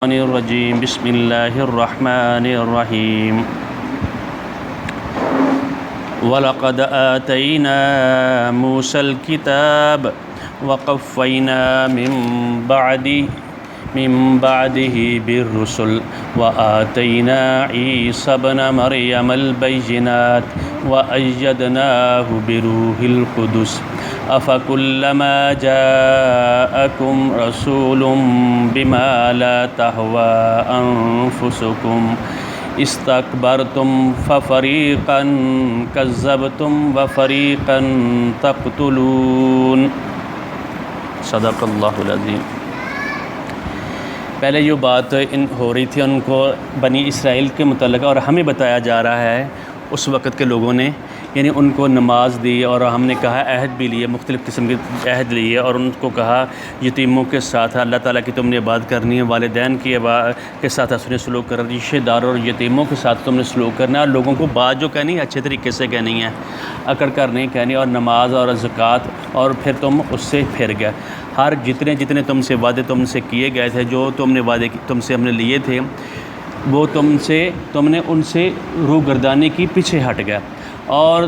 الرجیم بسم اللہ الرحمن الرحیم وَلَقَدْ آتَيْنَا مُوسَى الْكِتَابَ وَقَفَّيْنَا من بعده بالرسل وآتينا عيسى ابن مريم البينات وأيدناه بروح القدس أفكلما جاءكم رسول بما لا تهوى أنفسكم استكبرتم ففريقا كذبتم وفريقا تقتلون صدق اللہ العظیم۔ پہلے جو بات ہو رہی تھی ان کو بنی اسرائیل کے متعلق اور ہمیں بتایا جا رہا ہے اس وقت کے لوگوں نے، یعنی ان کو نماز دی اور ہم نے کہا عہد بھی لیے، مختلف قسم کے عہد لیے اور ان کو کہا یتیموں کے ساتھ اللہ تعالیٰ کی تم نے عبادت کرنی ہے، والدین کے ساتھ حسن سلوک کرنا، رشتہ داروں اور یتیموں کے ساتھ تم نے سلوک کرنا ہے، اور لوگوں کو بات جو کہنی ہے اچھے طریقے سے کہنی ہے، اکڑ کر نہیں کہنی، اور نماز اور زکوٰۃ، اور پھر تم اس سے پھر گئے۔ ہر جتنے تم سے وعدے تم سے کیے گئے تھے، جو تم نے وعدے تم سے ہم نے لیے تھے، وہ تم نے ان سے روگردانی کی، پیچھے ہٹ گیا، اور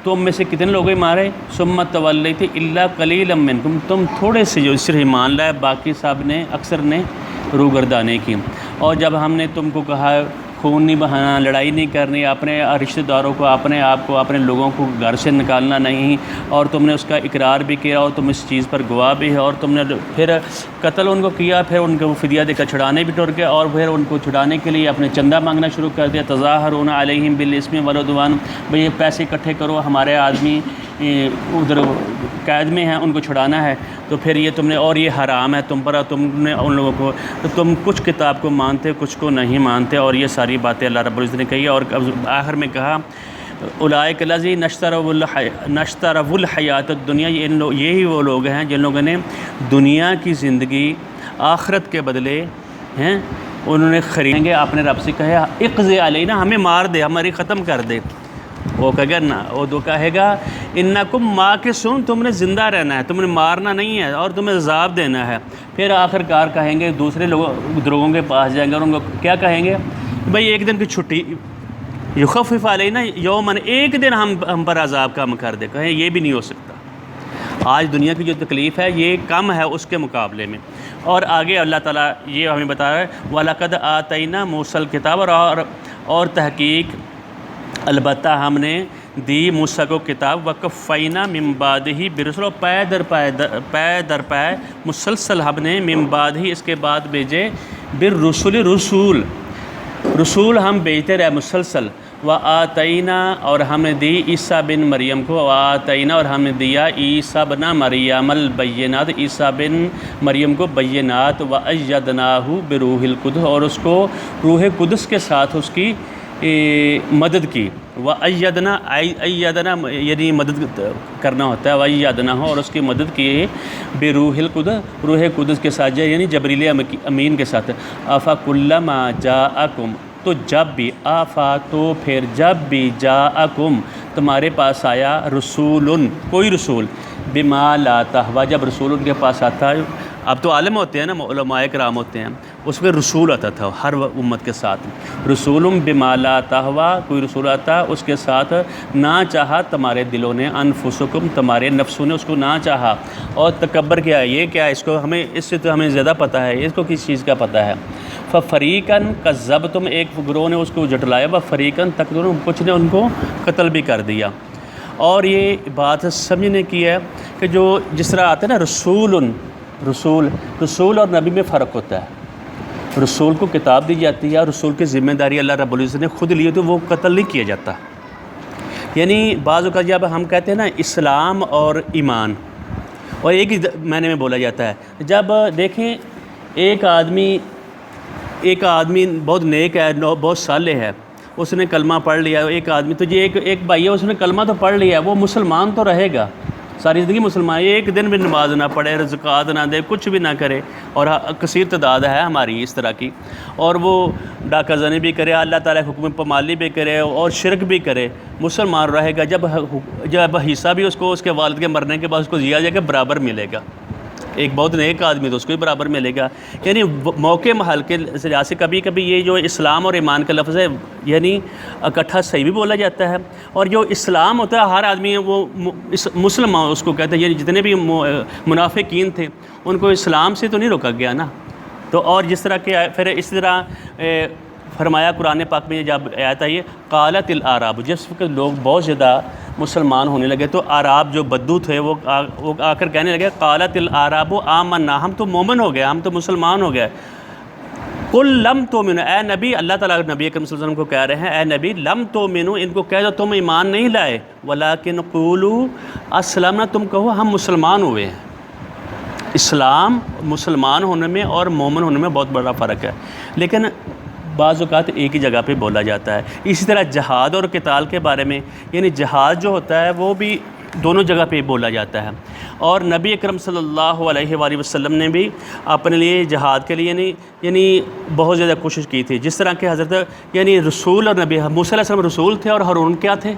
تم میں سے کتنے لوگ مارے؟ ثم تولیت الا قلیلا منکم، تم تھوڑے سے جو صرف ایمان لائے، باقی سب نے اکثر نے روگردانی کی۔ اور جب ہم نے تم کو کہا خون نہیں بہانا، لڑائی نہیں کرنی، اپنے رشتہ داروں کو، اپنے آپ کو، اپنے لوگوں کو گھر سے نکالنا نہیں، اور تم نے اس کا اقرار بھی کیا اور تم اس چیز پر گواہ بھی ہے، اور تم نے پھر قتل ان کو کیا، پھر ان کو فدیہ دے کر چھڑانے بھی ٹر گئے، اور پھر ان کو چھڑانے کے لیے اپنے چندہ مانگنا شروع کر دیا۔ تظاہرون علیہم بالاسم والعدوان، بھئی یہ پیسے اکٹھے کرو، ہمارے آدمی ادھر قید میں ہیں، ان کو چھڑانا ہے، تو پھر یہ تم نے، اور یہ حرام ہے تم پر، تم نے ان لوگوں کو، تو تم کچھ کتاب کو مانتے کچھ کو نہیں مانتے، اور یہ ساری باتیں اللہ رب العزت نے کہی ہے۔ اور آخر میں کہا اولئک الذین اشتروا الحیات الدنیا، یہی وہ لوگ ہیں جن لوگوں نے دنیا کی زندگی آخرت کے بدلے ہیں انہوں نے خریدیں گے۔ اپنے رب سے کہے اقضی علینا، ہمیں مار دے، ہماری ختم کر دے۔ وہ کہے گا نا، وہ تو کہے گا انکم ماکثون، تم نے زندہ رہنا ہے، تم نے مارنا نہیں ہے، اور تمہیں عذاب دینا ہے۔ پھر آخر کار کہیں گے، دوسرے لوگوں کے پاس جائیں گے اور ان کو کیا کہیں گے؟ بھئی ایک دن کی چھٹی، یخفف علینا یومن، ایک دن ہم پر عذاب کم کر دے۔ کہیں یہ بھی نہیں ہو سکتا، آج دنیا کی جو تکلیف ہے یہ کم ہے اس کے مقابلے میں۔ اور آگے اللہ تعالیٰ یہ ہمیں بتا رہا ہے وَلَقَدْ آتَيْنَا مُوسَى الْكِتَابَ، اور تحقیق البتہ ہم نے دی موسیٰ کو کتاب، وَقَفَّيْنَا مِن بَعْدِهِ بِرُسُلٍ، پے در پے مسلسل ہم نے من بعد ہی اس کے بعد بھیجے، بالرسل، رسول ہم بھیجتے رہے مسلسل۔ وآتینا، اور ہم نے دی عیسیٰ بن مریم کو، وآتینا، اور ہم نے دیا عیسیٰ بن مریم البینات، عیسیٰ بن مریم کو بینات، وأیدناہ بروح القدس، اور اس کو روح قدس کے ساتھ اس کی مدد کی۔ وأیدنا، یعنی مدد کرنا ہوتا ہے، وأیدنہ، اور اس کی مدد کی بروح القدس، روح قدس کے ساتھ، یعنی جبریل امین کے ساتھ۔ افکلما جاءکم، تو جب بھی، تو پھر جب بھی، جاءکم تمہارے پاس آیا، رسول، کوئی رسول، بما لا تہوی، جب رسول ان کے پاس آتا ہے، اب تو عالم ہوتے ہیں نا، علماء کرام ہوتے ہیں، اس میں رسول آتا تھا ہر امت کے ساتھ، رسول بما لا تہوی، کوئی رسول آتا اس کے ساتھ نہ چاہا تمہارے دلوں نے، انفسکم، تمہارے نفسوں نے اس کو نہ چاہا، اور تکبر کیا ہے، یہ کیا ہے، اس کو ہمیں، اس سے تو ہمیں زیادہ پتہ ہے، اس کو کس چیز کا پتہ ہے۔ ففریقاً کذبتم، ایک گروہ نے اس کو جھٹلایا، وفریقاً تقتلون، کچھ نے ان کو قتل بھی کر دیا۔ اور یہ بات سمجھنے کی ہے کہ جو جس طرح آتا ہے نا رسول اور نبی میں فرق ہوتا ہے۔ رسول کو کتاب دی جاتی ہے، اور رسول کی ذمہ داری اللہ رب العزت نے خود لی، تو وہ قتل نہیں کیا جاتا۔ یعنی بعض اوقات جب ہم کہتے ہیں نا اسلام اور ایمان، اور ایک ہی معنی میں بولا جاتا ہے، جب دیکھیں ایک آدمی بہت نیک ہے، بہت صالح ہے، اس نے کلمہ پڑھ لیا، ایک آدمی، تو یہ ایک بھائی ہے، اس نے کلمہ تو پڑھ لیا، وہ مسلمان تو رہے گا ساری زندگی مسلمان، ایک دن بھی نماز نہ پڑھے، زکوٰۃ نہ دے، کچھ بھی نہ کرے، اور کثیر تعداد ہے ہماری اس طرح کی، اور وہ ڈاکہ زنی بھی کرے، اللہ تعالیٰ حکم پامالی بھی کرے، اور شرک بھی کرے، مسلمان رہے گا۔ جب حصہ بھی اس کو اس کے والد کے مرنے کے بعد اس کو دیا جائے گا، برابر ملے گا۔ ایک بہت نیک آدمی تو اس کو بھی برابر ملے گا. یعنی موقع محل کے لحاظ سے کبھی کبھی یہ جو اسلام اور ایمان کا لفظ ہے یعنی اکٹھا صحیح بھی بولا جاتا ہے, اور جو اسلام ہوتا ہے ہر آدمی وہ مسلمان اس کو کہتے ہیں. یعنی جتنے بھی منافقین تھے ان کو اسلام سے تو نہیں روکا گیا نا. تو اور جس طرح کہ پھر اس طرح فرمایا قرآن پاک میں جب آیت آئی قالت الاعراب, جس وقت لوگ بہت زیادہ مسلمان ہونے لگے تو اعراب جو بدو تھے وہ آ کر کہنے لگے قالت الاعراب آمنا, ہم تو مومن ہو گئے, ہم تو مسلمان ہو گئے. قل لم تؤمنوا, اے نبی, اللہ تعالیٰ نبی اکرم صلی اللہ علیہ وسلم کو کہہ رہے ہیں اے نبی لم تؤمنوا, ان کو کہہ دو تم ایمان نہیں لائے, ولکن قولوا اسلمنا, تم کہو ہم مسلمان ہوئے ہیں. اسلام مسلمان ہونے میں اور مومن ہونے میں بہت بڑا فرق ہے, لیکن بعض اوقات ایک ہی جگہ پہ بولا جاتا ہے. اسی طرح جہاد اور قتال کے بارے میں, یعنی جہاد جو ہوتا ہے وہ بھی دونوں جگہ پہ بولا جاتا ہے. اور نبی اکرم صلی اللہ علیہ وآلہ وسلم نے بھی اپنے لیے جہاد کے لیے یعنی بہت زیادہ کوشش کی تھی. جس طرح کہ حضرت یعنی رسول اور نبی, موسیٰ علیہ السلام رسول تھے اور ہارون کیا تھے,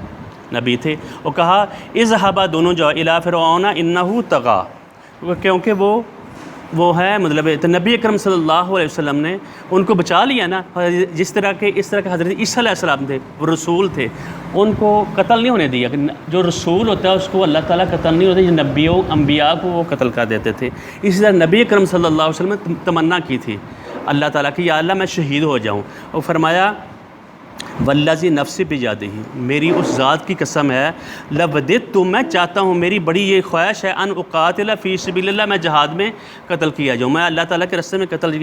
نبی تھے. وہ کہا اذهبا, دونوں جاؤ, الی فرعون انہ طغی, کیونکہ وہ ہے مطلب تو نبی اکرم صلی اللہ علیہ وسلم نے ان کو بچا لیا نا. جس طرح کے حضرت عیسیٰ علیہ السلام تھے, وہ رسول تھے, ان کو قتل نہیں ہونے دیا. جو رسول ہوتا ہے اس کو اللہ تعالیٰ قتل نہیں ہوتا, جو نبیوں انبیاء کو وہ قتل کر دیتے تھے. اسی طرح نبی اکرم صلی اللہ علیہ وسلم نے تمنا کی تھی اللہ تعالیٰ کی, یا اللہ میں شہید ہو جاؤں. اور فرمایا والذی نفسی بیدہ, میری اس ذات کی قسم ہے, لوددت, میں چاہتا ہوں, میری بڑی یہ خواہش ہے, ان اقاتل فی سبیل اللہ, میں جہاد میں قتل کیا جاؤں, میں اللہ تعالیٰ کے راستے میں قتل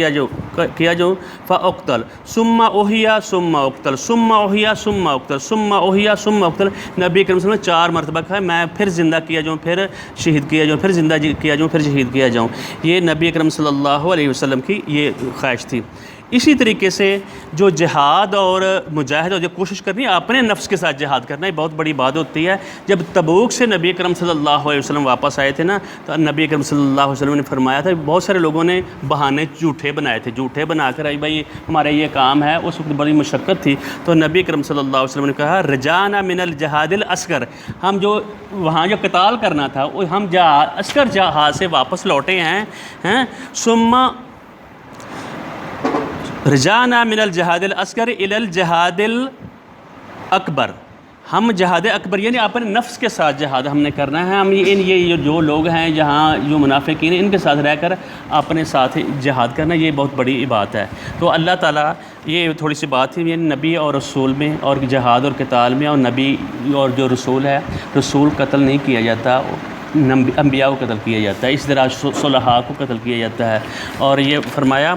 کیا جاؤں. فاقتل ثم احیا ثم اقتل ثم احیا ثم اقتل ثم احیا ثم اقتل. نبی کریم صلی اللہ علیہ وسلم 4 مرتبہ کہا میں پھر زندہ کیا جاؤں, پھر شہید کیا جاؤں, پھر زندہ کیا جاؤں, پھر شہید کیا جاؤں. یہ نبی کریم صلی اللہ علیہ وسلم کی یہ خواہش تھی. اسی طریقے سے جو جہاد اور مجاہد اور جو کوشش کرنی ہے اپنے نفس کے ساتھ جہاد کرنا, یہ بہت بڑی بات ہوتی ہے. جب تبوک سے نبی اکرم صلی اللہ علیہ وسلم واپس آئے تھے نا, تو نبی اکرم صلی اللہ علیہ وسلم نے فرمایا تھا, بہت سارے لوگوں نے بہانے جھوٹے بنائے تھے, جھوٹے بنا کر بھائی ہمارا یہ کام ہے. اس وقت بڑی مشقت تھی, تو نبی اکرم صلی اللہ علیہ وسلم نے کہا رجعنا من الجہاد الاصغر, ہم جو وہاں جو قتال کرنا تھا وہ ہم اصغر جہاد سے واپس لوٹے ہیں. ثم رجعنا من الجہاد الاصغر الی الجہاد الاکبر, ہم جہاد اکبر یعنی اپنے نفس کے ساتھ جہاد ہم نے کرنا ہے. ہم یہ جو لوگ ہیں جہاں جو منافقین ہیں ان کے ساتھ رہ کر اپنے ساتھ جہاد کرنا, یہ بہت بڑی بات ہے. تو اللہ تعالیٰ یہ تھوڑی سی بات تھی, یعنی نبی اور رسول میں اور جہاد اور قتال میں, اور نبی اور جو رسول ہے, رسول قتل نہیں کیا جاتا, انبیاء کو قتل کیا جاتا ہے. اس طرح صلحاء کو قتل کیا جاتا ہے. اور یہ فرمایا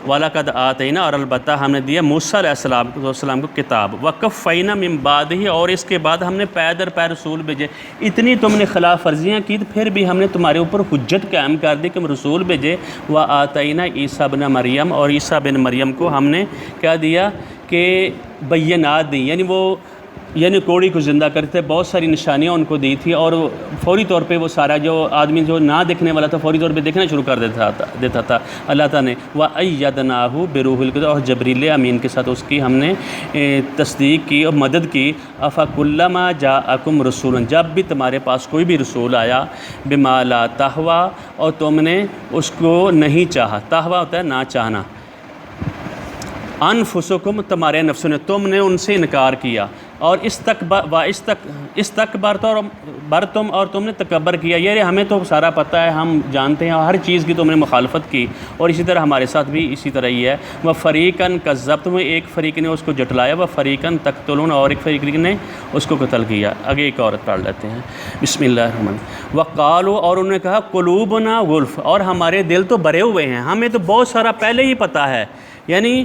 وَلَقَدْ آتَيْنَا, اور البتہ ہم نے دیا موسیٰ علیہ السلام کو کتاب, وَقَفَّيْنَا مِن بَعْدِهِ, اور اس کے بعد ہم نے پے در پے رسول بھیجے. اتنی تم نے خلاف ورزیاں کی, پھر بھی ہم نے تمہارے اوپر حجت قائم کر دی کہ ہم رسول بھیجے. وَآتَيْنَا عِیسیٰ ابْنَ مریم, اور عیسیٰ بن مریم کو ہم نے کیا دیا کہ بینات دی, یعنی کوڑی کو زندہ کرتے تھے, بہت ساری نشانیاں ان کو دی تھی. اور فوری طور پہ وہ سارا جو آدمی جو نہ دیکھنے والا تھا فوری طور پہ دیکھنا شروع کر دیتا تھا. اللہ تعالیٰ نے وَأَيَّدْنَاهُ بِرُوحِ الْقُدُسِ, اور جبریل امین کے ساتھ اس کی ہم نے تصدیق کی اور مدد کی. أَفَكُلَّمَا جَاءَكُمْ رَسُولٌ, جب بھی تمہارے پاس کوئی بھی رسول آیا, بِمَا لَا تَهْوَىٰ, اور تم نے اس کو نہیں چاہا. تہوا ہوتا ہے نہ چاہنا. انفسکم, تمہارے نفسوں نے, تم نے ان سے انکار کیا. اور استکبرتم, اور تم نے تکبر کیا. یعنی ہمیں تو سارا پتہ ہے, ہم جانتے ہیں, ہر چیز کی تم نے مخالفت کی. اور اسی طرح ہمارے ساتھ بھی اسی طرح ہی ہے. وَفَرِيقًا كَذَّبْتُمْ, ایک فریق نے اس کو جھٹلایا. وَفَرِيقًا تَقْتُلُونَ, اور ایک فریق نے اس کو قتل کیا. آگے ایک عورت پڑھ لیتے ہیں, بسم اللہ الرحمن. وَقَالُوا, اور انہوں نے کہا قُلُوبُنَا غُلْف, اور ہمارے دل تو بھرے ہوئے ہیں, ہمیں تو بہت سارا پہلے ہی پتہ ہے. یعنی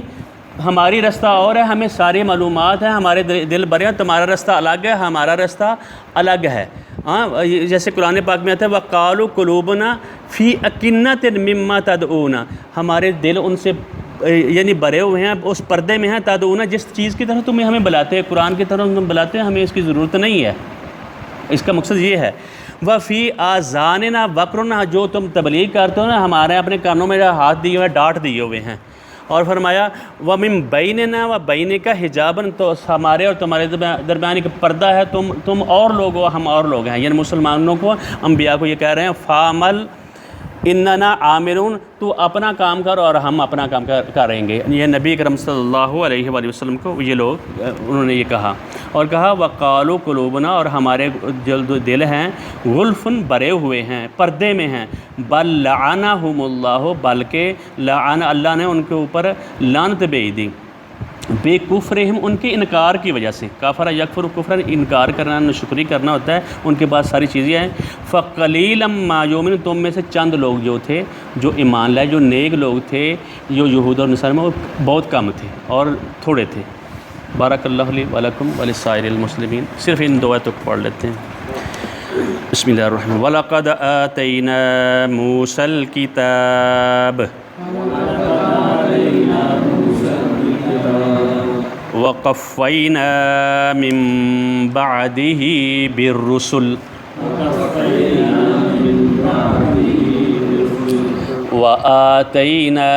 ہماری رستہ اور ہے, ہمیں ساری معلومات ہیں, ہمارے دل بھرے ہیں, تمہارا رستہ الگ ہے, ہمارا رستہ الگ ہے. ہاں, جیسے قرآن پاک میں آتا ہے وَقَالُوا قُلُوبُنَا فِي أَكِنَّةٍ مِّمَّا تَدْعُونَ, ہمارے دل ان سے یعنی بھرے ہوئے ہیں, اس پردے میں ہیں, تدعون, جس چیز کی طرف تمہیں ہمیں بلاتے ہیں, قرآن کی طرف تم بلاتے ہیں, ہمیں اس کی ضرورت نہیں ہے. اس کا مقصد یہ ہے. وَفِي آذَانِنَا وَقْرٌ, جو تم تبلیغ کرتے ہو نا, ہمارے اپنے کانوں میں ہاتھ دیے ہوئے, ڈانٹ دیے ہوئے ہیں. اور فرمایا وَمِن بَيْنِنَا وَبَيْنِكَ حِجَابٌ, تو ہمارے اور تمہارے درمیان ایک پردہ ہے, تم اور لوگ ہو, ہم اور لوگ ہیں. یعنی مسلمانوں کو, انبیاء کو یہ کہہ رہے ہیں اننا عاملون، تو اپنا کام کر اور ہم اپنا کام کریں گے۔ یہ نبی اکرم صلی اللہ علیہ وآلہ وسلم کو یہ لوگ انہوں نے یہ کہا، اور کہا وقالوا قلوبنا، اور ہمارے جو دل ہیں غلفن بھرے ہوئے ہیں، پردے میں ہیں، بل لعنہم اللہ، بلکہ لعن اللہ نے ان کے اوپر لعنت بھیج دی، بے کفرہم، ان کے انکار کی وجہ سے۔ کافر یکفر کفرن، انکار کرنا، ناشکری کرنا ہوتا ہے، ان کے پاس ساری چیزیں ہیں۔ فقلیلا ما یؤمنون، تم میں سے چند لوگ جو تھے جو ایمان لائے، جو نیک لوگ تھے، جو یہود اور نصارہ میں، وہ بہت کم تھے اور تھوڑے تھے۔ بارک اللہ لی ولکم ولسائر المسلمین۔ صرف ان دو آیتوں کو پڑھ لیتے ہیں۔ بسم اللہ الرحمن الرحیم۔ وَلَقَدْ آتَيْنَا مُوسَى الْكِتَابَ وَقَفَّيْنَا مِن بَعْدِهِ بِالرُّسُلِ وَآتَيْنَا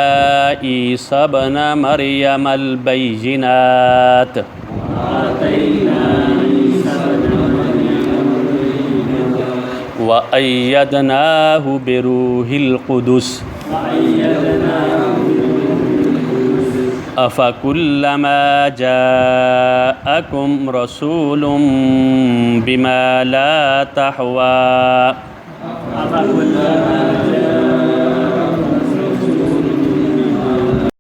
عِيسَى ابْنَ مَرْيَمَ الْبَيِّنَاتِ وَأَيَّدْنَاهُ بِرُوحِ الْقُدُسِ أَفَكُلَّمَا جَاءَكُمْ رَسُولٌ بِمَا لَا تَهْوَىٰ